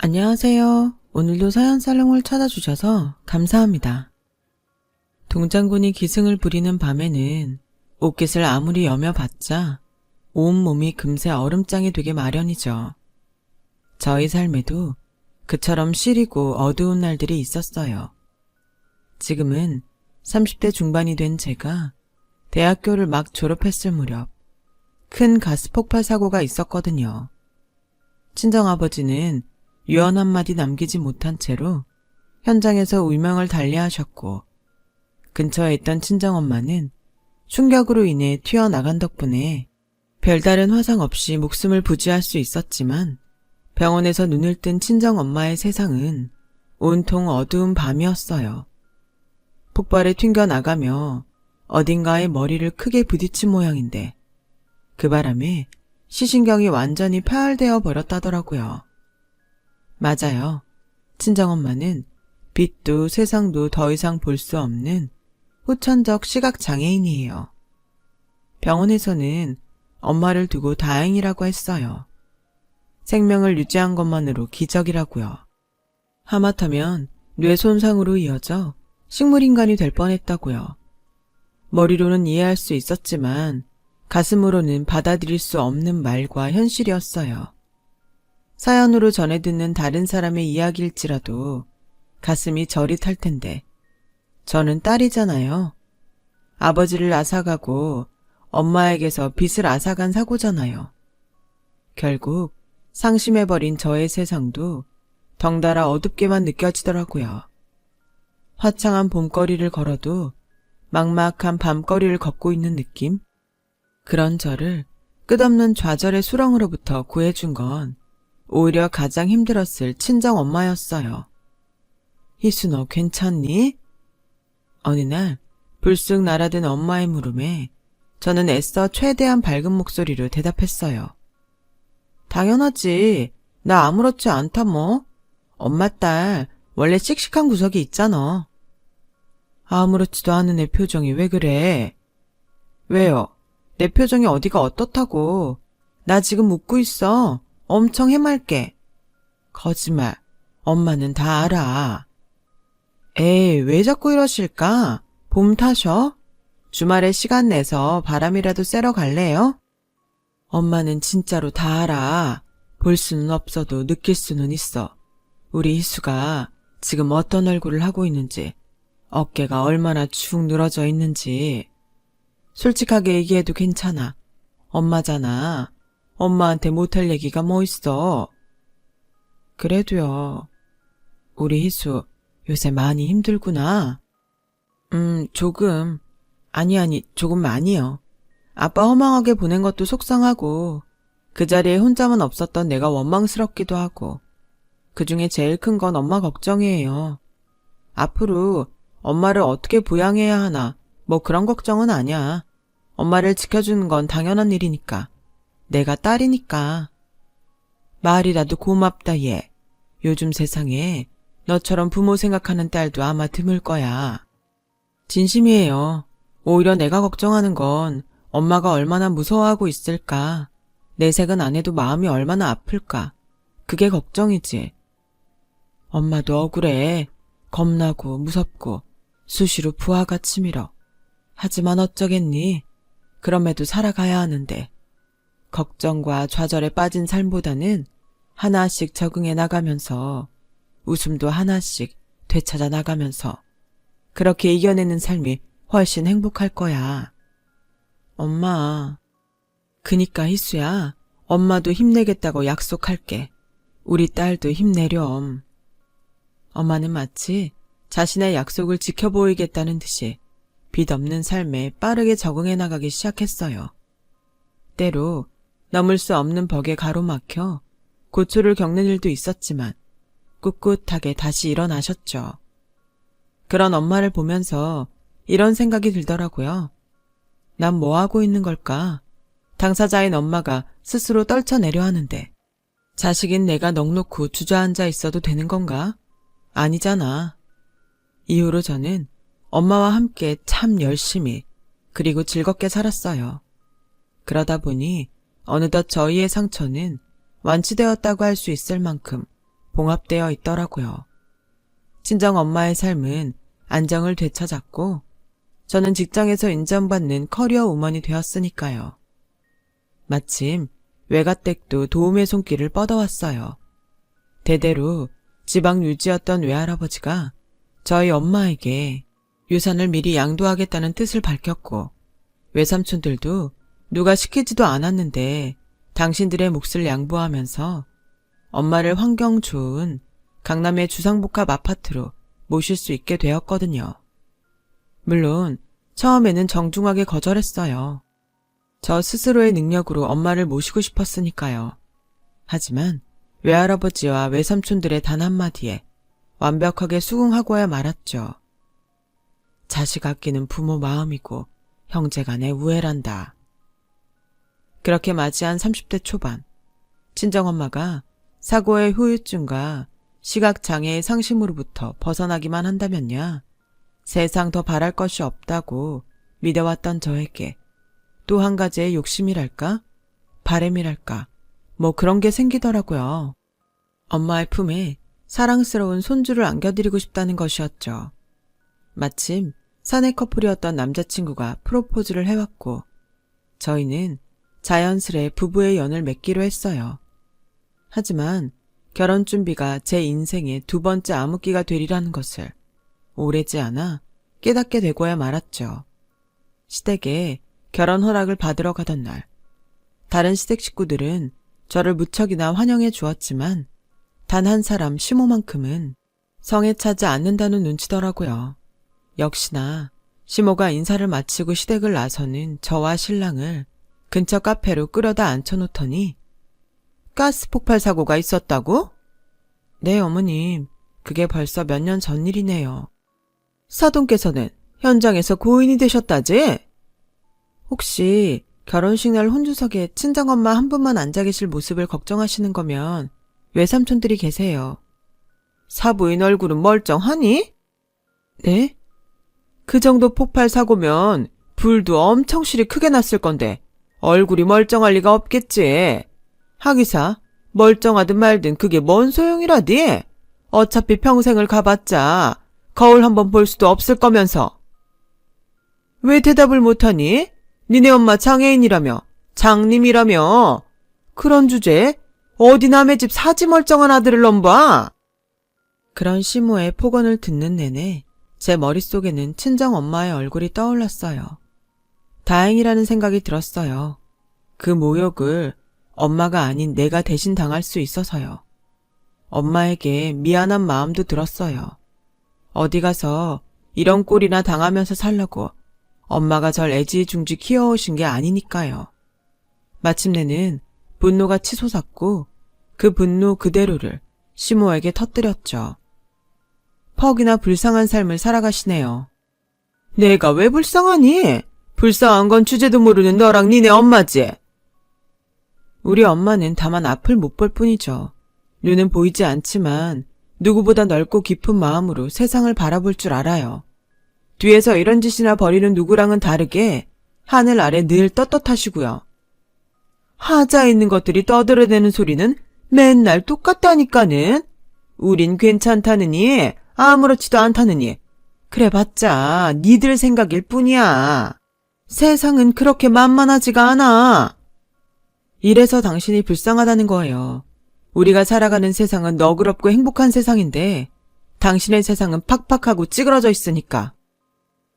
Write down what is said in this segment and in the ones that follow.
안녕하세요. 오늘도 사연살롱을 찾아주셔서 감사합니다. 동장군이 기승을 부리는 밤에는 옷깃을 아무리 여며봤자 온몸이 금세 얼음장이 되게 마련이죠. 저희 삶에도 그처럼 시리고 어두운 날들이 있었어요. 지금은 30대 중반이 된 제가 대학교를 막 졸업했을 무렵 큰 가스폭발 사고가 있었거든요. 친정아버지는 유언 한마디 남기지 못한 채로 현장에서 운명을 달리하셨고, 근처에 있던 친정엄마는 충격으로 인해 튀어나간 덕분에 별다른 화상 없이 목숨을 부지할 수 있었지만, 병원에서 눈을 뜬 친정엄마의 세상은 온통 어두운 밤이었어요. 폭발에 튕겨나가며 어딘가에 머리를 크게 부딪힌 모양인데, 그 바람에 시신경이 완전히 파열되어 버렸다더라고요. 맞아요. 친정엄마는 빛도 세상도 더 이상 볼 수 없는 후천적 시각장애인이에요. 병원에서는 엄마를 두고 다행이라고 했어요. 생명을 유지한 것만으로 기적이라고요. 하마터면 뇌 손상으로 이어져 식물인간이 될 뻔했다고요. 머리로는 이해할 수 있었지만 가슴으로는 받아들일 수 없는 말과 현실이었어요. 사연으로 전해 듣는 다른 사람의 이야기일지라도 가슴이 저릿할 텐데, 저는 딸이잖아요. 아버지를 앗아가고 엄마에게서 빚을 앗아간 사고잖아요. 결국 상심해버린 저의 세상도 덩달아 어둡게만 느껴지더라고요. 화창한 봄거리를 걸어도 막막한 밤거리를 걷고 있는 느낌? 그런 저를 끝없는 좌절의 수렁으로부터 구해준 건 오히려 가장 힘들었을 친정엄마였어요. 희수, 너 괜찮니? 어느 날 불쑥 날아든 엄마의 물음에 저는 애써 최대한 밝은 목소리로 대답했어요. 당연하지. 나 아무렇지 않다 뭐. 엄마 딸 원래 씩씩한 구석이 있잖아. 아무렇지도 않은 내 표정이 왜 그래? 왜요? 내 표정이 어디가 어떻다고. 나 지금 웃고 있어. 엄청 해맑게. 거짓말. 엄마는 다 알아. 에이, 왜 자꾸 이러실까? 봄 타셔? 주말에 시간 내서 바람이라도 쐬러 갈래요? 엄마는 진짜로 다 알아. 볼 수는 없어도 느낄 수는 있어. 우리 희수가 지금 어떤 얼굴을 하고 있는지, 어깨가 얼마나 축 늘어져 있는지. 솔직하게 얘기해도 괜찮아. 엄마잖아. 엄마한테 못할 얘기가 뭐 있어. 그래도요. 우리 희수 요새 많이 힘들구나. 조금. 조금 많이요. 아빠 허망하게 보낸 것도 속상하고 그 자리에 혼자만 없었던 내가 원망스럽기도 하고 그중에 제일 큰 건 엄마 걱정이에요. 앞으로 엄마를 어떻게 부양해야 하나 뭐 그런 걱정은 아니야. 엄마를 지켜주는 건 당연한 일이니까. 내가 딸이니까. 말이라도 고맙다 얘. 요즘 세상에 너처럼 부모 생각하는 딸도 아마 드물 거야. 진심이에요. 오히려 내가 걱정하는 건 엄마가 얼마나 무서워하고 있을까. 내색은 안 해도 마음이 얼마나 아플까. 그게 걱정이지. 엄마도 억울해. 겁나고 무섭고 수시로 부하가 치밀어. 하지만 어쩌겠니. 그럼에도 살아가야 하는데. 걱정과 좌절에 빠진 삶보다는 하나씩 적응해 나가면서 웃음도 하나씩 되찾아 나가면서 그렇게 이겨내는 삶이 훨씬 행복할 거야. 엄마. 그니까 희수야. 엄마도 힘내겠다고 약속할게. 우리 딸도 힘내렴. 엄마는 마치 자신의 약속을 지켜 보이겠다는 듯이 빚 없는 삶에 빠르게 적응해 나가기 시작했어요. 때로 넘을 수 없는 벽에 가로막혀 고초를 겪는 일도 있었지만 꿋꿋하게 다시 일어나셨죠. 그런 엄마를 보면서 이런 생각이 들더라고요. 난 뭐 하고 있는 걸까? 당사자인 엄마가 스스로 떨쳐내려 하는데 자식인 내가 넋놓고 주저앉아 있어도 되는 건가? 아니잖아. 이후로 저는 엄마와 함께 참 열심히 그리고 즐겁게 살았어요. 그러다 보니 어느덧 저희의 상처는 완치되었다고 할 수 있을 만큼 봉합되어 있더라고요. 친정엄마의 삶은 안정을 되찾았고 저는 직장에서 인정받는 커리어 우먼이 되었으니까요. 마침 외가댁도 도움의 손길을 뻗어왔어요. 대대로 지방 유지였던 외할아버지가 저희 엄마에게 유산을 미리 양도하겠다는 뜻을 밝혔고 외삼촌들도 누가 시키지도 않았는데 당신들의 몫을 양보하면서 엄마를 환경 좋은 강남의 주상복합 아파트로 모실 수 있게 되었거든요. 물론 처음에는 정중하게 거절했어요. 저 스스로의 능력으로 엄마를 모시고 싶었으니까요. 하지만 외할아버지와 외삼촌들의 단 한마디에 완벽하게 수긍하고야 말았죠. 자식 아끼는 부모 마음이고 형제간의 우애란다. 그렇게 맞이한 30대 초반, 친정엄마가 사고의 후유증과 시각장애의 상심으로부터 벗어나기만 한다면야 세상 더 바랄 것이 없다고 믿어왔던 저에게 또 한 가지의 욕심이랄까? 바램이랄까? 뭐 그런 게 생기더라고요. 엄마의 품에 사랑스러운 손주를 안겨드리고 싶다는 것이었죠. 마침 사내 커플이었던 남자친구가 프로포즈를 해왔고 저희는 자연스레 부부의 연을 맺기로 했어요. 하지만 결혼 준비가 제 인생의 두 번째 암흑기가 되리라는 것을 오래지 않아 깨닫게 되고야 말았죠. 시댁에 결혼 허락을 받으러 가던 날, 다른 시댁 식구들은 저를 무척이나 환영해 주었지만 단 한 사람 시모만큼은 성에 차지 않는다는 눈치더라고요. 역시나 시모가 인사를 마치고 시댁을 나서는 저와 신랑을 근처 카페로 끌어다 앉혀놓더니 가스 폭발 사고가 있었다고? 네, 어머님. 그게 벌써 몇 년 전 일이네요. 사돈께서는 현장에서 고인이 되셨다지? 혹시 결혼식 날 혼주석에 친정엄마 한 분만 앉아 계실 모습을 걱정하시는 거면 외삼촌들이 계세요. 사부인 얼굴은 멀쩡하니? 네? 그 정도 폭발 사고면 불도 엄청 실이 크게 났을 건데 얼굴이 멀쩡할 리가 없겠지. 하기사 멀쩡하든 말든 그게 뭔 소용이라디? 어차피 평생을 가봤자 거울 한번 볼 수도 없을 거면서. 왜 대답을 못하니? 니네 엄마 장애인이라며 장님이라며 그런 주제에 어디 남의 집 사지 멀쩡한 아들을 넘봐? 그런 시모의 폭언을 듣는 내내 제 머릿속에는 친정엄마의 얼굴이 떠올랐어요. 다행이라는 생각이 들었어요. 그 모욕을 엄마가 아닌 내가 대신 당할 수 있어서요. 엄마에게 미안한 마음도 들었어요. 어디 가서 이런 꼴이나 당하면서 살려고 엄마가 절 애지중지 키워오신 게 아니니까요. 마침내는 분노가 치솟았고 그 분노 그대로를 시모에게 터뜨렸죠. 퍽이나 불쌍한 삶을 살아가시네요. 내가 왜 불쌍하니? 불쌍한 건 주제도 모르는 너랑 니네 엄마지. 우리 엄마는 다만 앞을 못 볼 뿐이죠. 눈은 보이지 않지만 누구보다 넓고 깊은 마음으로 세상을 바라볼 줄 알아요. 뒤에서 이런 짓이나 벌이는 누구랑은 다르게 하늘 아래 늘 떳떳하시고요. 하자 있는 것들이 떠들어대는 소리는 맨날 똑같다니까는. 우린 괜찮다느니 아무렇지도 않다느니 그래봤자 니들 생각일 뿐이야. 세상은 그렇게 만만하지가 않아. 이래서 당신이 불쌍하다는 거예요. 우리가 살아가는 세상은 너그럽고 행복한 세상인데 당신의 세상은 팍팍하고 찌그러져 있으니까.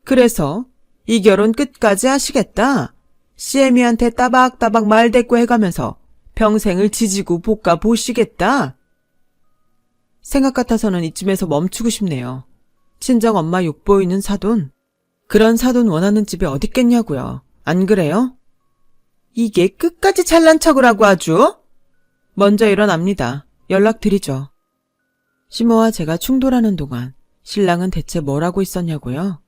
그래서 이 결혼 끝까지 하시겠다. 시애미한테 따박따박 말대꾸 해가면서 평생을 지지고 볶아 보시겠다. 생각 같아서는 이쯤에서 멈추고 싶네요. 친정엄마 욕보이는 사돈. 그런 사돈 원하는 집이 어딨겠냐고요. 안 그래요? 이게 끝까지 잘난 척을 하고 아주. 먼저 일어납니다. 연락드리죠. 시모와 제가 충돌하는 동안 신랑은 대체 뭘 하고 있었냐고요?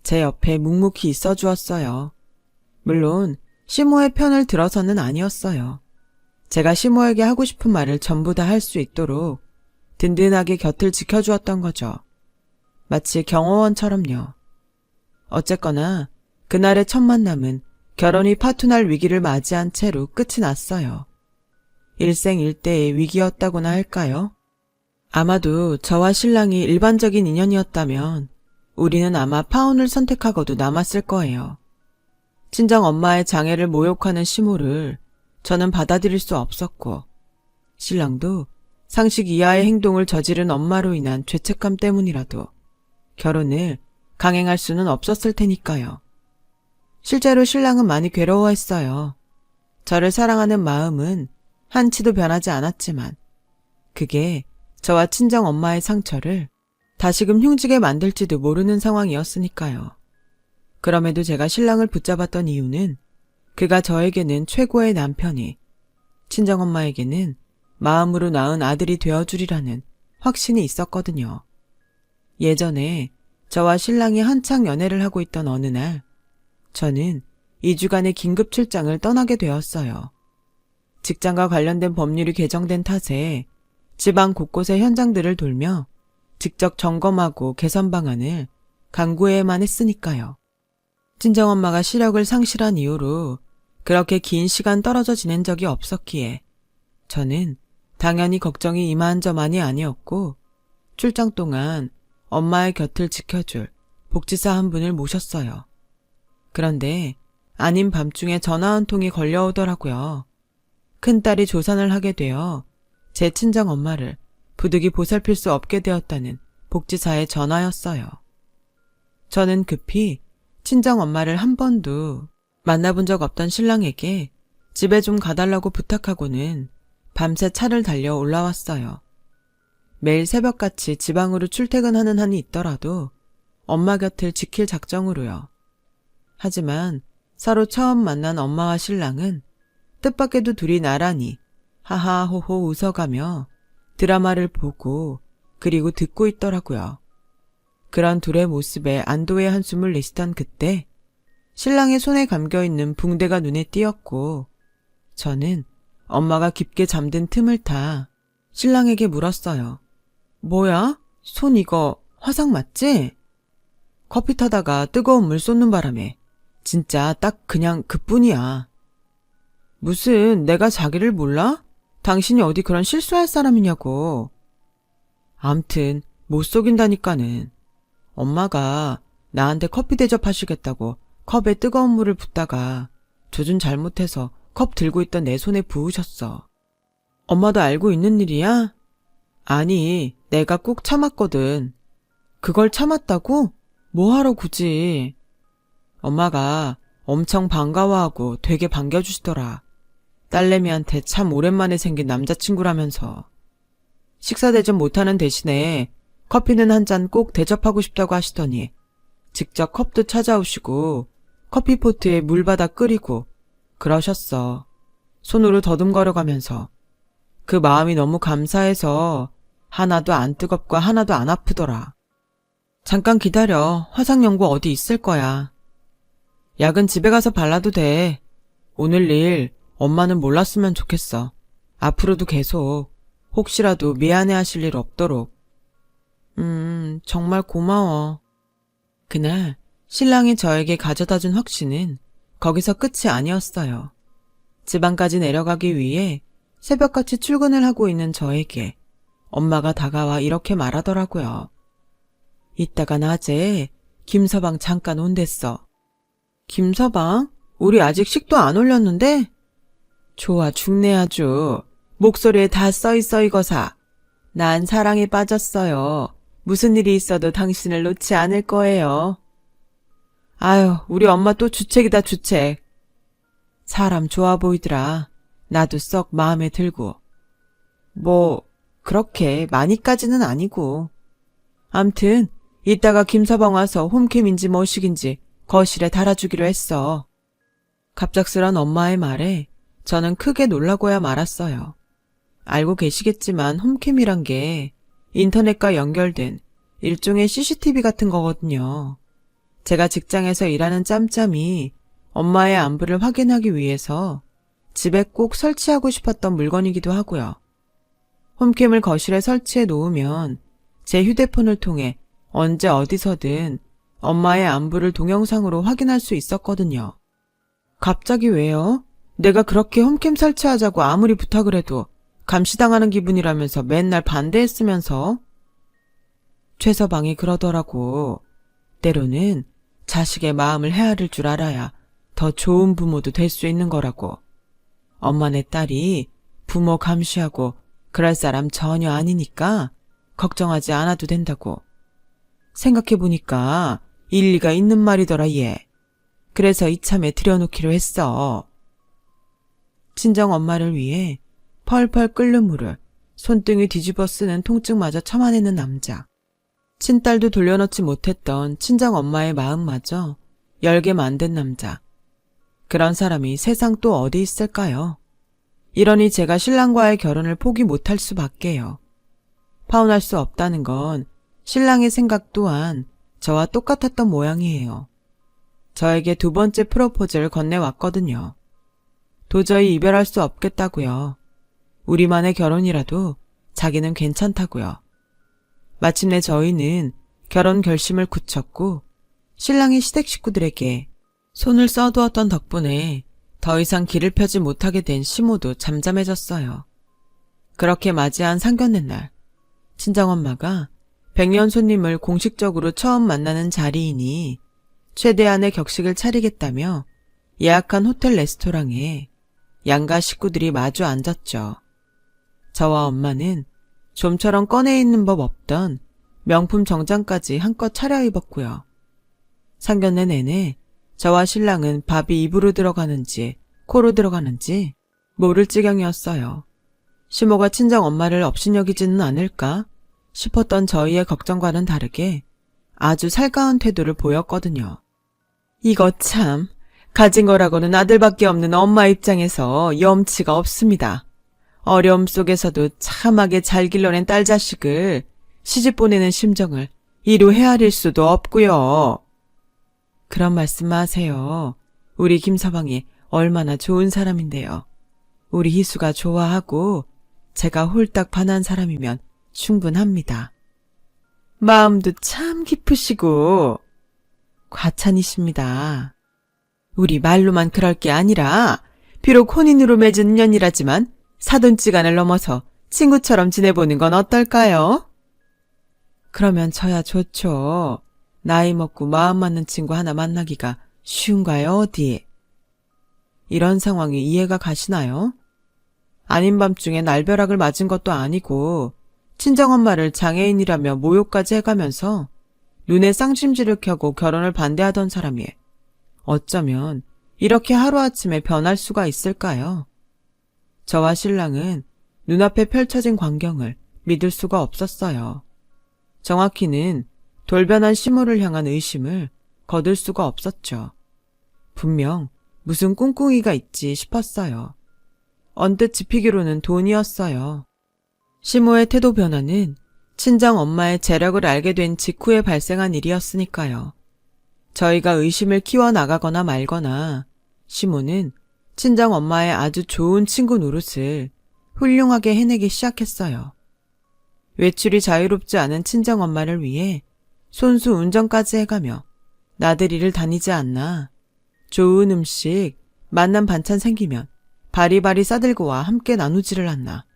제 옆에 묵묵히 있어 주었어요. 물론 시모의 편을 들어서는 아니었어요. 제가 시모에게 하고 싶은 말을 전부 다 할 수 있도록 든든하게 곁을 지켜주었던 거죠. 마치 경호원처럼요. 어쨌거나 그날의 첫 만남은 결혼이 파토날 위기를 맞이한 채로 끝이 났어요. 일생일대의 위기였다고나 할까요? 아마도 저와 신랑이 일반적인 인연이었다면 우리는 아마 파혼을 선택하고도 남았을 거예요. 친정 엄마의 장애를 모욕하는 시모를 저는 받아들일 수 없었고, 신랑도 상식 이하의 행동을 저지른 엄마로 인한 죄책감 때문이라도 결혼을 강행할 수는 없었을 테니까요. 실제로 신랑은 많이 괴로워했어요. 저를 사랑하는 마음은 한치도 변하지 않았지만 그게 저와 친정 엄마의 상처를 다시금 흉지게 만들지도 모르는 상황이었으니까요. 그럼에도 제가 신랑을 붙잡았던 이유는 그가 저에게는 최고의 남편이, 친정엄마에게는 마음으로 낳은 아들이 되어주리라는 확신이 있었거든요. 예전에 저와 신랑이 한창 연애를 하고 있던 어느 날, 저는 2주간의 긴급 출장을 떠나게 되었어요. 직장과 관련된 법률이 개정된 탓에 지방 곳곳의 현장들을 돌며 직접 점검하고 개선 방안을 강구해야만 했으니까요. 친정엄마가 시력을 상실한 이후로 그렇게 긴 시간 떨어져 지낸 적이 없었기에 저는 당연히 걱정이 이만저만이 아니었고, 출장 동안 엄마의 곁을 지켜줄 복지사 한 분을 모셨어요. 그런데 아닌 밤중에 전화 한 통이 걸려오더라고요. 큰딸이 조산을 하게 되어 제 친정 엄마를 부득이 보살필 수 없게 되었다는 복지사의 전화였어요. 저는 급히 친정 엄마를 한 번도 만나본 적 없던 신랑에게 집에 좀 가달라고 부탁하고는 밤새 차를 달려 올라왔어요. 매일 새벽같이 지방으로 출퇴근하는 한이 있더라도 엄마 곁을 지킬 작정으로요. 하지만 서로 처음 만난 엄마와 신랑은 뜻밖에도 둘이 나란히 하하호호 웃어가며 드라마를 보고 그리고 듣고 있더라고요. 그런 둘의 모습에 안도의 한숨을 내쉬던 그때 신랑의 손에 감겨있는 붕대가 눈에 띄었고, 저는 엄마가 깊게 잠든 틈을 타 신랑에게 물었어요. 뭐야? 손 이거 화상 맞지? 커피 타다가 뜨거운 물 쏟는 바람에 진짜 딱 그냥 그뿐이야. 무슨 내가 자기를 몰라? 당신이 어디 그런 실수할 사람이냐고. 암튼 못 속인다니까는. 엄마가 나한테 커피 대접하시겠다고 컵에 뜨거운 물을 붓다가 조준 잘못해서 컵 들고 있던 내 손에 부으셨어. 엄마도 알고 있는 일이야? 아니, 내가 꾹 참았거든. 그걸 참았다고? 뭐하러 굳이. 엄마가 엄청 반가워하고 되게 반겨주시더라. 딸내미한테 참 오랜만에 생긴 남자친구라면서. 식사 대접 못하는 대신에 커피는 한 잔 꼭 대접하고 싶다고 하시더니 직접 컵도 찾아오시고 커피포트에 물 받아 끓이고 그러셨어. 손으로 더듬거려가면서. 그 마음이 너무 감사해서 하나도 안 뜨겁고 하나도 안 아프더라. 잠깐 기다려. 화상 연고 어디 있을 거야. 약은 집에 가서 발라도 돼. 오늘 일 엄마는 몰랐으면 좋겠어. 앞으로도 계속 혹시라도 미안해 하실 일 없도록. 정말 고마워. 그날 신랑이 저에게 가져다준 확신은 거기서 끝이 아니었어요. 지방까지 내려가기 위해 새벽같이 출근을 하고 있는 저에게 엄마가 다가와 이렇게 말하더라고요. 이따가 낮에 김서방 잠깐 온댔어. 김서방? 우리 아직 식도 안 올렸는데? 좋아 죽네 아주. 목소리에 다 써있어 이거사. 난 사랑에 빠졌어요. 무슨 일이 있어도 당신을 놓지 않을 거예요. 아유, 우리 엄마 또 주책이다 주책. 사람 좋아 보이더라. 나도 썩 마음에 들고. 뭐 그렇게 많이까지는 아니고. 암튼 이따가 김서방 와서 홈캠인지 뭐식인지 거실에 달아주기로 했어. 갑작스런 엄마의 말에 저는 크게 놀라고야 말았어요. 알고 계시겠지만 홈캠이란 게 인터넷과 연결된 일종의 CCTV 같은 거거든요. 제가 직장에서 일하는 짬짬이 엄마의 안부를 확인하기 위해서 집에 꼭 설치하고 싶었던 물건이기도 하고요. 홈캠을 거실에 설치해 놓으면 제 휴대폰을 통해 언제 어디서든 엄마의 안부를 동영상으로 확인할 수 있었거든요. 갑자기 왜요? 내가 그렇게 홈캠 설치하자고 아무리 부탁을 해도 감시당하는 기분이라면서 맨날 반대했으면서. 최서방이 그러더라고. 때로는 자식의 마음을 헤아릴 줄 알아야 더 좋은 부모도 될 수 있는 거라고. 엄마네 딸이 부모 감시하고 그럴 사람 전혀 아니니까 걱정하지 않아도 된다고. 생각해보니까 일리가 있는 말이더라 얘. 그래서 이참에 들여놓기로 했어. 친정 엄마를 위해 펄펄 끓는 물을 손등에 뒤집어 쓰는 통증마저 참아내는 남자. 친딸도 돌려놓지 못했던 친정 엄마의 마음마저 열게 만든 남자. 그런 사람이 세상 또 어디 있을까요? 이러니 제가 신랑과의 결혼을 포기 못할 수밖에요. 파혼할 수 없다는 건 신랑의 생각 또한 저와 똑같았던 모양이에요. 저에게 두 번째 프로포즈를 건네왔거든요. 도저히 이별할 수 없겠다고요. 우리만의 결혼이라도 자기는 괜찮다고요. 마침내 저희는 결혼 결심을 굳혔고 신랑의 시댁 식구들에게 손을 써두었던 덕분에 더 이상 길을 펴지 못하게 된 시모도 잠잠해졌어요. 그렇게 맞이한 상견례 날, 친정엄마가 백년 손님을 공식적으로 처음 만나는 자리이니 최대한의 격식을 차리겠다며 예약한 호텔 레스토랑에 양가 식구들이 마주 앉았죠. 저와 엄마는 좀처럼 꺼내 있는 법 없던 명품 정장까지 한껏 차려입었고요. 상견례 내내 저와 신랑은 밥이 입으로 들어가는지 코로 들어가는지 모를 지경이었어요. 시모가 친정 엄마를 업신여기지는 않을까 싶었던 저희의 걱정과는 다르게 아주 살가운 태도를 보였거든요. 이거 참, 가진 거라고는 아들밖에 없는 엄마 입장에서 염치가 없습니다. 어려움 속에서도 참하게 잘 길러낸 딸 자식을 시집 보내는 심정을 이루 헤아릴 수도 없고요. 그런 말씀 마세요. 우리 김서방이 얼마나 좋은 사람인데요. 우리 희수가 좋아하고 제가 홀딱 반한 사람이면 충분합니다. 마음도 참 깊으시고 과찬이십니다. 우리 말로만 그럴 게 아니라 비록 혼인으로 맺은 인연이라지만 사돈지간을 넘어서 친구처럼 지내보는 건 어떨까요? 그러면 저야 좋죠. 나이 먹고 마음 맞는 친구 하나 만나기가 쉬운가요, 어디? 이런 상황이 이해가 가시나요? 아닌 밤중에 날벼락을 맞은 것도 아니고 친정엄마를 장애인이라며 모욕까지 해가면서 눈에 쌍심지를 켜고 결혼을 반대하던 사람이 어쩌면 이렇게 하루아침에 변할 수가 있을까요? 저와 신랑은 눈앞에 펼쳐진 광경을 믿을 수가 없었어요. 정확히는 돌변한 시모를 향한 의심을 거둘 수가 없었죠. 분명 무슨 꿍꿍이가 있지 싶었어요. 언뜻 짚히기로는 돈이었어요. 시모의 태도 변화는 친정 엄마의 재력을 알게 된 직후에 발생한 일이었으니까요. 저희가 의심을 키워나가거나 말거나 시모는 친정 엄마의 아주 좋은 친구 노릇을 훌륭하게 해내기 시작했어요. 외출이 자유롭지 않은 친정 엄마를 위해 손수 운전까지 해가며 나들이를 다니지 않나. 좋은 음식, 맛난 반찬 생기면 바리바리 싸들고 와 함께 나누지를 않나.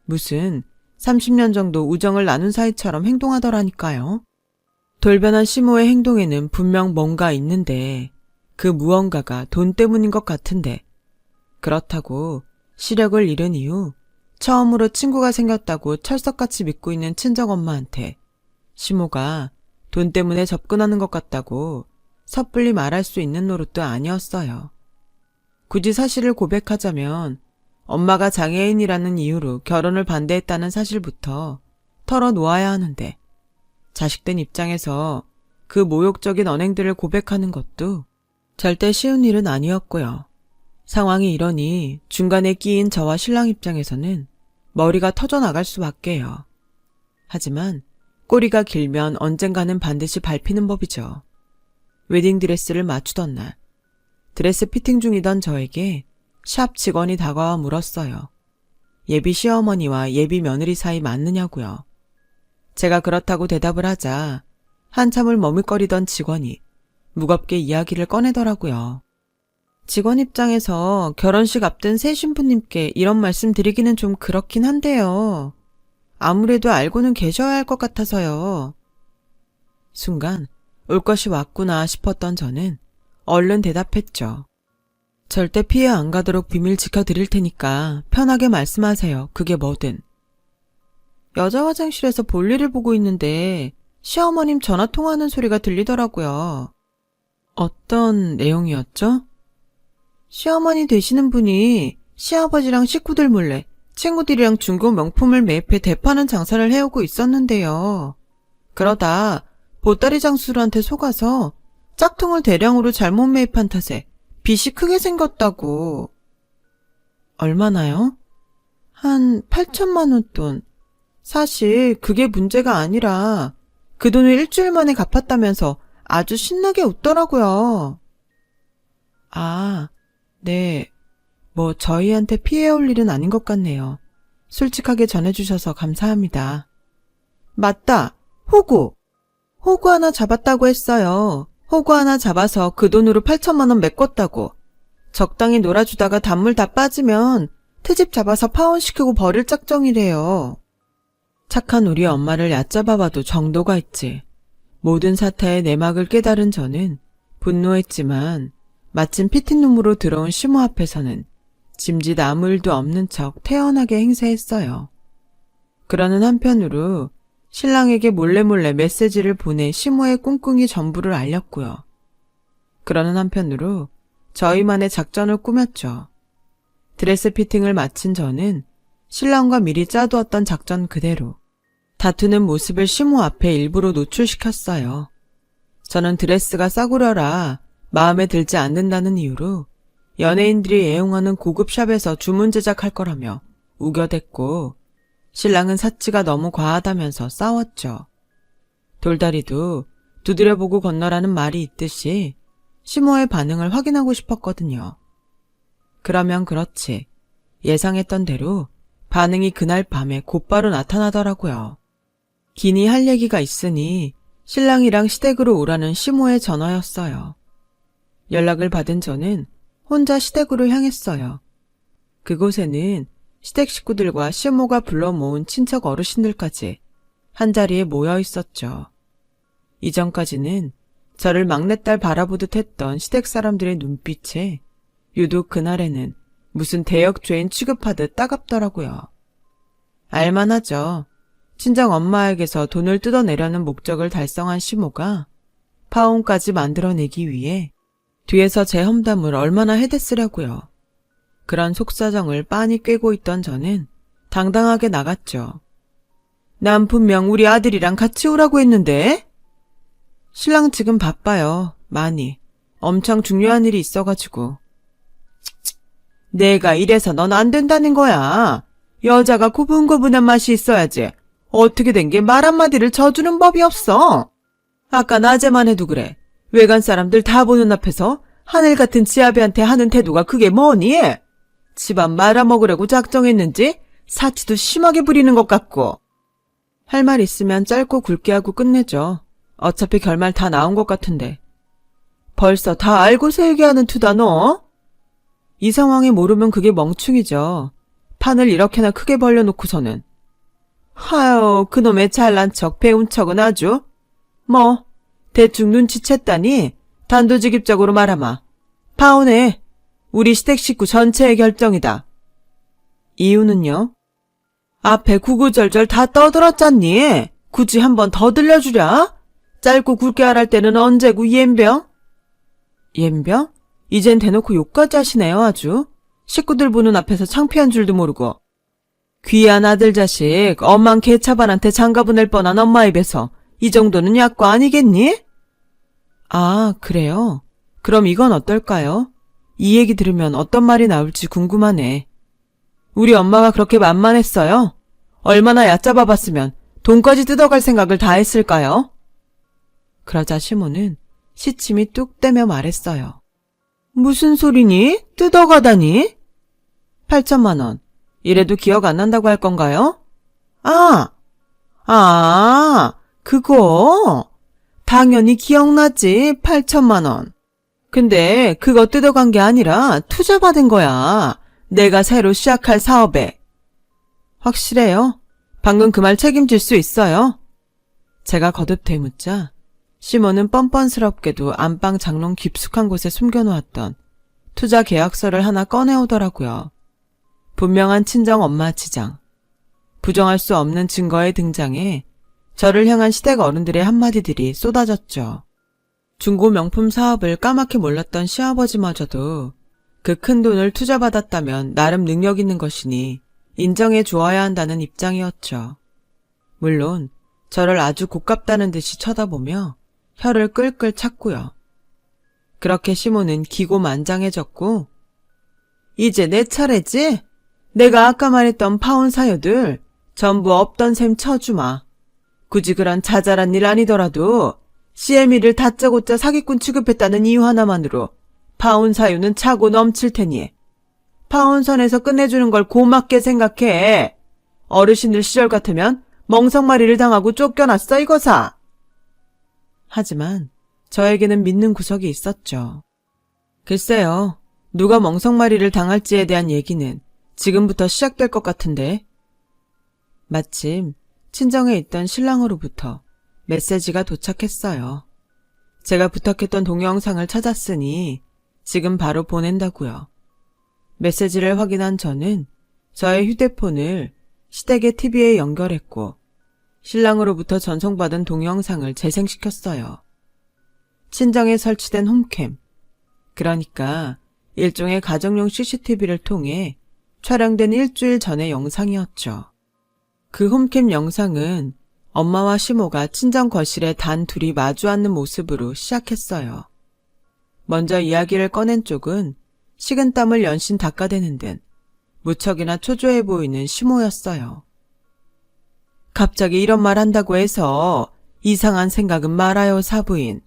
무슨 30년 정도 우정을 나눈 사이처럼 행동하더라니까요. 돌변한 시모의 행동에는 분명 뭔가 있는데 그 무언가가 돈 때문인 것 같은데 그렇다고 시력을 잃은 이후 처음으로 친구가 생겼다고 철석같이 믿고 있는 친정엄마한테 시모가 돈 때문에 접근하는 것 같다고 섣불리 말할 수 있는 노릇도 아니었어요. 굳이 사실을 고백하자면 엄마가 장애인이라는 이유로 결혼을 반대했다는 사실부터 털어놓아야 하는데 자식된 입장에서 그 모욕적인 언행들을 고백하는 것도 절대 쉬운 일은 아니었고요. 상황이 이러니 중간에 끼인 저와 신랑 입장에서는 머리가 터져나갈 수밖에요. 하지만 꼬리가 길면 언젠가는 반드시 밟히는 법이죠. 웨딩드레스를 맞추던 날 드레스 피팅 중이던 저에게 샵 직원이 다가와 물었어요. 예비 시어머니와 예비 며느리 사이 맞느냐고요. 제가 그렇다고 대답을 하자 한참을 머뭇거리던 직원이 무겁게 이야기를 꺼내더라고요. 직원 입장에서 결혼식 앞둔 새 신부님께 이런 말씀 드리기는 좀 그렇긴 한데요. 아무래도 알고는 계셔야 할 것 같아서요. 순간 올 것이 왔구나 싶었던 저는 얼른 대답했죠. 절대 피해 안 가도록 비밀 지켜드릴 테니까 편하게 말씀하세요. 그게 뭐든. 여자 화장실에서 볼일을 보고 있는데 시어머님 전화 통화하는 소리가 들리더라고요. 어떤 내용이었죠? 시어머니 되시는 분이 시아버지랑 식구들 몰래 친구들이랑 중고 명품을 매입해 대파는 장사를 해오고 있었는데요. 그러다 보따리 장수들한테 속아서 짝퉁을 대량으로 잘못 매입한 탓에 빚이 크게 생겼다고. 얼마나요? 한 8천만 원 돈. 사실 그게 문제가 아니라 그 돈을 일주일 만에 갚았다면서 아주 신나게 웃더라고요. 아, 네. 뭐 저희한테 피해 올 일은 아닌 것 같네요. 솔직하게 전해주셔서 감사합니다. 맞다. 호구. 호구 하나 잡았다고 했어요. 호구 하나 잡아서 그 돈으로 8천만 원 메꿨다고. 적당히 놀아주다가 단물 다 빠지면 트집 잡아서 파혼시키고 버릴 작정이래요. 착한 우리 엄마를 얕잡아봐도 정도가 있지. 모든 사태의 내막을 깨달은 저는 분노했지만 마침 피티룸으로 들어온 시모 앞에서는 짐짓 아무 일도 없는 척 태연하게 행세했어요. 그러는 한편으로 신랑에게 몰래 메시지를 보내 시모의 꿍꿍이 전부를 알렸고요. 그러는 한편으로 저희만의 작전을 꾸몄죠. 드레스 피팅을 마친 저는 신랑과 미리 짜두었던 작전 그대로 다투는 모습을 시모 앞에 일부러 노출시켰어요. 저는 드레스가 싸구려라 마음에 들지 않는다는 이유로 연예인들이 애용하는 고급 샵에서 주문 제작할 거라며 우겨댔고 신랑은 사치가 너무 과하다면서 싸웠죠. 돌다리도 두드려보고 건너라는 말이 있듯이 시모의 반응을 확인하고 싶었거든요. 그러면 그렇지. 예상했던 대로 반응이 그날 밤에 곧바로 나타나더라고요. 기니 할 얘기가 있으니 신랑이랑 시댁으로 오라는 시모의 전화였어요. 연락을 받은 저는 혼자 시댁으로 향했어요. 그곳에는 시댁 식구들과 시모가 불러 모은 친척 어르신들까지 한자리에 모여 있었죠. 이전까지는 저를 막내딸 바라보듯 했던 시댁 사람들의 눈빛에 유독 그날에는 무슨 대역죄인 취급하듯 따갑더라고요. 알만하죠. 친정 엄마에게서 돈을 뜯어내려는 목적을 달성한 시모가 파혼까지 만들어내기 위해 뒤에서 제 험담을 얼마나 해댔으려고요. 그런 속사정을 빤히 꿰고 있던 저는 당당하게 나갔죠. 난 분명 우리 아들이랑 같이 오라고 했는데? 신랑 지금 바빠요. 많이. 엄청 중요한 일이 있어가지고. 내가 이래서 넌 안 된다는 거야. 여자가 고분고분한 맛이 있어야지. 어떻게 된 게 말 한마디를 져주는 법이 없어. 아까 낮에만 해도 그래. 외간 사람들 다 보는 앞에서 하늘 같은 지아비한테 하는 태도가 그게 뭐니? 집안 말아먹으려고 작정했는지 사치도 심하게 부리는 것 같고. 할 말 있으면 짧고 굵게 하고 끝내죠. 어차피 결말 다 나온 것 같은데. 벌써 다 알고서 얘기하는 투다 너? 이 상황에 모르면 그게 멍충이죠. 판을 이렇게나 크게 벌려놓고서는. 하유, 그놈의 잘난 척, 배운 척은 아주. 뭐, 대충 눈치챘다니 단도직입적으로 말하마. 파혼해. 우리 시댁 식구 전체의 결정이다. 이유는요? 앞에 구구절절 다 떠들었잖니. 굳이 한 번 더 들려주랴? 짧고 굵게 말할 때는 언제고 옌병? 옌병? 이젠 대놓고 욕까지 하시네요 아주. 식구들 보는 앞에서 창피한 줄도 모르고. 귀한 아들 자식 엄만 개차반한테 장가 보낼 뻔한 엄마 입에서 이 정도는 약과 아니겠니? 아, 그래요? 그럼 이건 어떨까요? 이 얘기 들으면 어떤 말이 나올지 궁금하네. 우리 엄마가 그렇게 만만했어요? 얼마나 얕잡아봤으면 돈까지 뜯어갈 생각을 다 했을까요? 그러자 시모는 시침이 뚝 떼며 말했어요. 무슨 소리니? 뜯어가다니? 8천만 원. 이래도 기억 안 난다고 할 건가요? 그거. 당연히 기억나지, 8천만 원. 근데 그거 뜯어간 게 아니라 투자받은 거야. 내가 새로 시작할 사업에. 확실해요? 방금 그 말 책임질 수 있어요? 제가 거듭 되묻자 시몬은 뻔뻔스럽게도 안방 장롱 깊숙한 곳에 숨겨놓았던 투자 계약서를 하나 꺼내오더라고요. 분명한 친정 엄마 지장. 부정할 수 없는 증거의 등장에 저를 향한 시댁 어른들의 한마디들이 쏟아졌죠. 중고 명품 사업을 까맣게 몰랐던 시아버지마저도 그 큰 돈을 투자받았다면 나름 능력 있는 것이니 인정해 주어야 한다는 입장이었죠. 물론 저를 아주 고깝다는 듯이 쳐다보며 혀를 끌끌 찼고요. 그렇게 시몬은 기고만장해졌고 이제 내 차례지? 내가 아까 말했던 파혼 사유들 전부 없던 셈 쳐주마. 굳이 그런 자잘한 일 아니더라도 CME를 다짜고짜 사기꾼 취급했다는 이유 하나만으로 파혼 사유는 차고 넘칠 테니 파혼선에서 끝내주는 걸 고맙게 생각해. 어르신들 시절 같으면 멍석마리를 당하고 쫓겨났어 이거사. 하지만 저에게는 믿는 구석이 있었죠. 글쎄요. 누가 멍석마리를 당할지에 대한 얘기는 지금부터 시작될 것 같은데. 마침 친정에 있던 신랑으로부터 메시지가 도착했어요. 제가 부탁했던 동영상을 찾았으니 지금 바로 보낸다고요. 메시지를 확인한 저는 저의 휴대폰을 시댁의 TV에 연결했고 신랑으로부터 전송받은 동영상을 재생시켰어요. 친정에 설치된 홈캠, 그러니까 일종의 가정용 CCTV를 통해 촬영된 일주일 전의 영상이었죠. 그 홈캠 영상은 엄마와 시모가 친정 거실에 단 둘이 마주 앉는 모습으로 시작했어요. 먼저 이야기를 꺼낸 쪽은 식은땀을 연신 닦아대는 듯 무척이나 초조해 보이는 시모였어요. 갑자기 이런 말 한다고 해서 이상한 생각은 말아요, 사부인.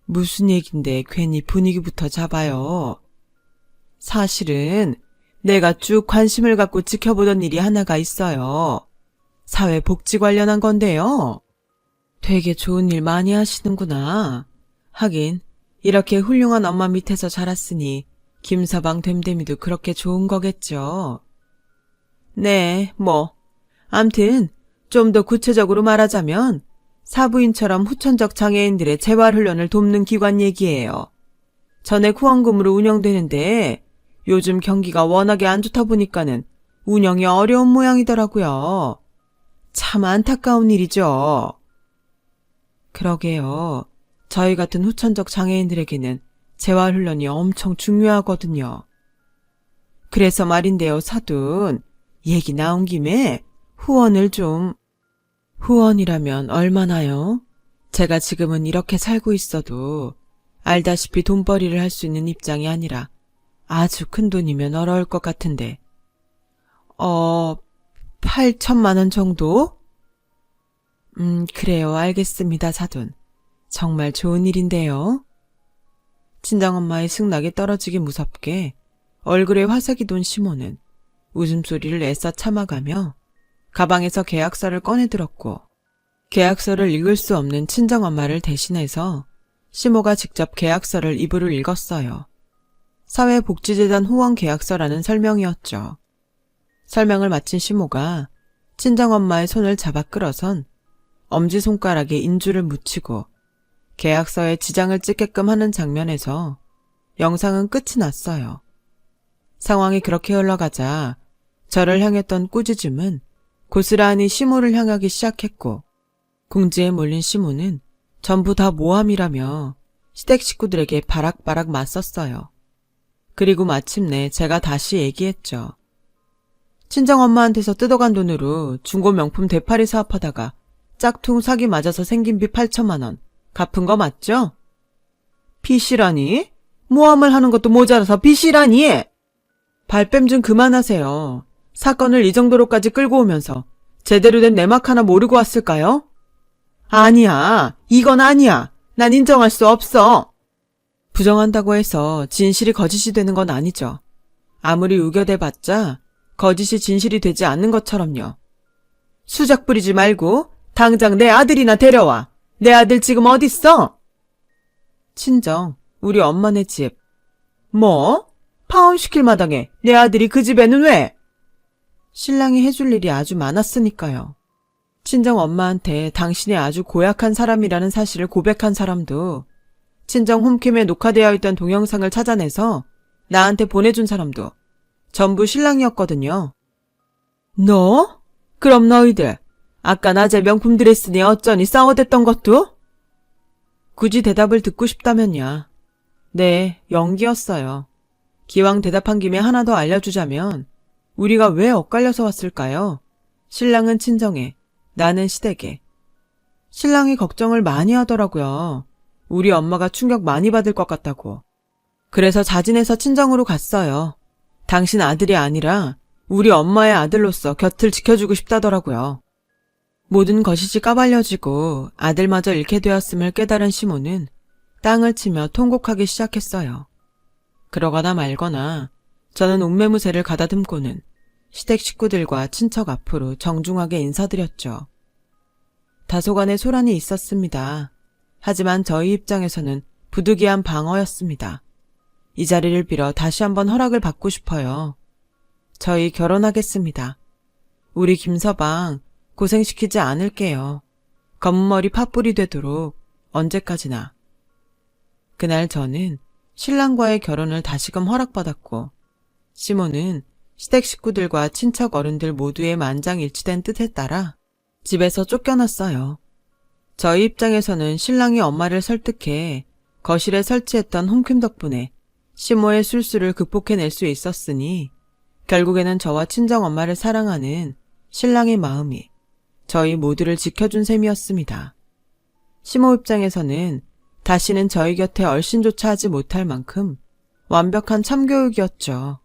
무슨 얘긴데 괜히 분위기부터 잡아요. 사실은 내가 쭉 관심을 갖고 지켜보던 일이 하나가 있어요. 사회복지 관련한 건데요. 되게 좋은 일 많이 하시는구나. 하긴 이렇게 훌륭한 엄마 밑에서 자랐으니 김서방 됨됨이도 그렇게 좋은 거겠죠. 네, 암튼 좀 더 구체적으로 말하자면 사부인처럼 후천적 장애인들의 재활훈련을 돕는 기관 얘기예요. 전액 후원금으로 운영되는데 요즘 경기가 워낙에 안 좋다 보니까는 운영이 어려운 모양이더라고요. 참 안타까운 일이죠. 그러게요. 저희 같은 후천적 장애인들에게는 재활훈련이 엄청 중요하거든요. 그래서 말인데요, 사돈. 얘기 나온 김에 후원을 좀... 후원이라면 얼마나요? 제가 지금은 이렇게 살고 있어도 알다시피 돈벌이를 할 수 있는 입장이 아니라 아주 큰 돈이면 어려울 것 같은데. 8천만 원 정도? 그래요. 알겠습니다, 사돈. 정말 좋은 일인데요. 친정엄마의 승낙이 떨어지기 무섭게 얼굴에 화색이 돈 시모는 웃음소리를 애써 참아가며 가방에서 계약서를 꺼내들었고 계약서를 읽을 수 없는 친정엄마를 대신해서 시모가 직접 계약서를 입으로 읽었어요. 사회복지재단 후원 계약서라는 설명이었죠. 설명을 마친 시모가 친정엄마의 손을 잡아 끌어선 엄지손가락에 인주를 묻히고 계약서에 지장을 찍게끔 하는 장면에서 영상은 끝이 났어요. 상황이 그렇게 흘러가자 저를 향했던 꾸짖음은 고스란히 시모를 향하기 시작했고 궁지에 몰린 시모는 전부 다 모함이라며 시댁 식구들에게 바락바락 맞섰어요. 그리고 마침내 제가 다시 얘기했죠. 친정엄마한테서 뜯어간 돈으로 중고 명품 되팔이 사업하다가 짝퉁 사기 맞아서 생긴 빚 8천만 원 갚은 거 맞죠? 빚이라니? 모함을 하는 것도 모자라서 빚이라니? 발뺌 좀 그만하세요. 사건을 이 정도로까지 끌고 오면서 제대로 된 내막 하나 모르고 왔을까요? 아니야. 이건 아니야. 난 인정할 수 없어. 부정한다고 해서 진실이 거짓이 되는 건 아니죠. 아무리 우겨대봤자 거짓이 진실이 되지 않는 것처럼요. 수작 부리지 말고 당장 내 아들이나 데려와. 내 아들 지금 어딨어? 친정, 우리 엄마네 집. 뭐? 파혼시킬 마당에 내 아들이 그 집에는 왜? 신랑이 해줄 일이 아주 많았으니까요. 친정 엄마한테 당신이 아주 고약한 사람이라는 사실을 고백한 사람도, 친정 홈캠에 녹화되어 있던 동영상을 찾아내서 나한테 보내준 사람도 전부 신랑이었거든요. 너? 그럼 너희들 아까 낮에 명품 드레스니 어쩌니 싸워댔던 것도? 굳이 대답을 듣고 싶다면야. 네, 연기였어요. 기왕 대답한 김에 하나 더 알려주자면 우리가 왜 엇갈려서 왔을까요? 신랑은 친정에, 나는 시댁에. 신랑이 걱정을 많이 하더라고요. 우리 엄마가 충격 많이 받을 것 같다고. 그래서 자진해서 친정으로 갔어요. 당신 아들이 아니라 우리 엄마의 아들로서 곁을 지켜주고 싶다더라고요. 모든 것이 까발려지고 아들마저 잃게 되었음을 깨달은 시모는 땅을 치며 통곡하기 시작했어요. 그러거나 말거나 저는 옥매무새를 가다듬고는 시댁 식구들과 친척 앞으로 정중하게 인사드렸죠. 다소간의 소란이 있었습니다. 하지만 저희 입장에서는 부득이한 방어였습니다. 이 자리를 빌어 다시 한번 허락을 받고 싶어요. 저희 결혼하겠습니다. 우리 김서방 고생시키지 않을게요. 검은머리 팥불이 되도록 언제까지나. 그날 저는 신랑과의 결혼을 다시금 허락받았고, 시모는 시댁 식구들과 친척 어른들 모두의 만장일치된 뜻에 따라 집에서 쫓겨났어요. 저희 입장에서는 신랑이 엄마를 설득해 거실에 설치했던 홈캠 덕분에 시모의 술수를 극복해낼 수 있었으니 결국에는 저와 친정엄마를 사랑하는 신랑의 마음이 저희 모두를 지켜준 셈이었습니다. 시모 입장에서는 다시는 저희 곁에 얼씬조차 하지 못할 만큼 완벽한 참교육이었죠.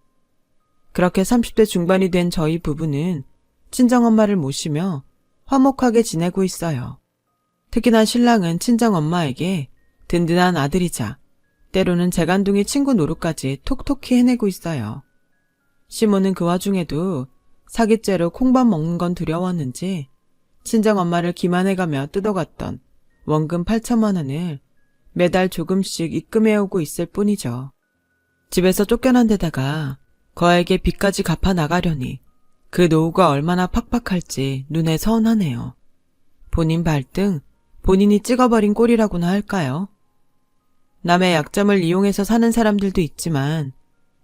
그렇게 30대 중반이 된 저희 부부는 친정엄마를 모시며 화목하게 지내고 있어요. 특히나 신랑은 친정엄마에게 든든한 아들이자 때로는 재간둥이 친구 노릇까지 톡톡히 해내고 있어요. 시모는 그 와중에도 사기죄로 콩밥 먹는 건 두려웠는지 친정엄마를 기만해가며 뜯어갔던 원금 8천만 원을 매달 조금씩 입금해오고 있을 뿐이죠. 집에서 쫓겨난 데다가 거액의 빚까지 갚아 나가려니 그 노후가 얼마나 팍팍할지 눈에 선하네요. 본인 발등 본인이 찍어버린 꼴이라고나 할까요? 남의 약점을 이용해서 사는 사람들도 있지만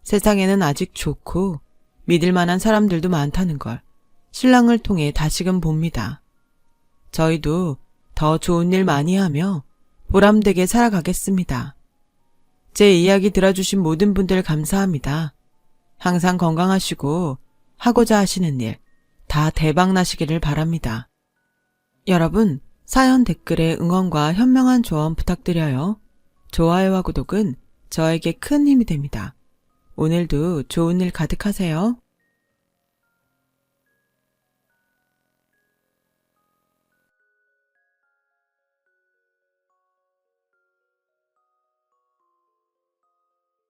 세상에는 아직 좋고 믿을 만한 사람들도 많다는 걸 신랑을 통해 다시금 봅니다. 저희도 더 좋은 일 많이 하며 보람되게 살아가겠습니다. 제 이야기 들어주신 모든 분들 감사합니다. 항상 건강하시고 하고자 하시는 일 다 대박 나시기를 바랍니다. 여러분, 사연 댓글에 응원과 현명한 조언 부탁드려요. 좋아요와 구독은 저에게 큰 힘이 됩니다. 오늘도 좋은 일 가득하세요.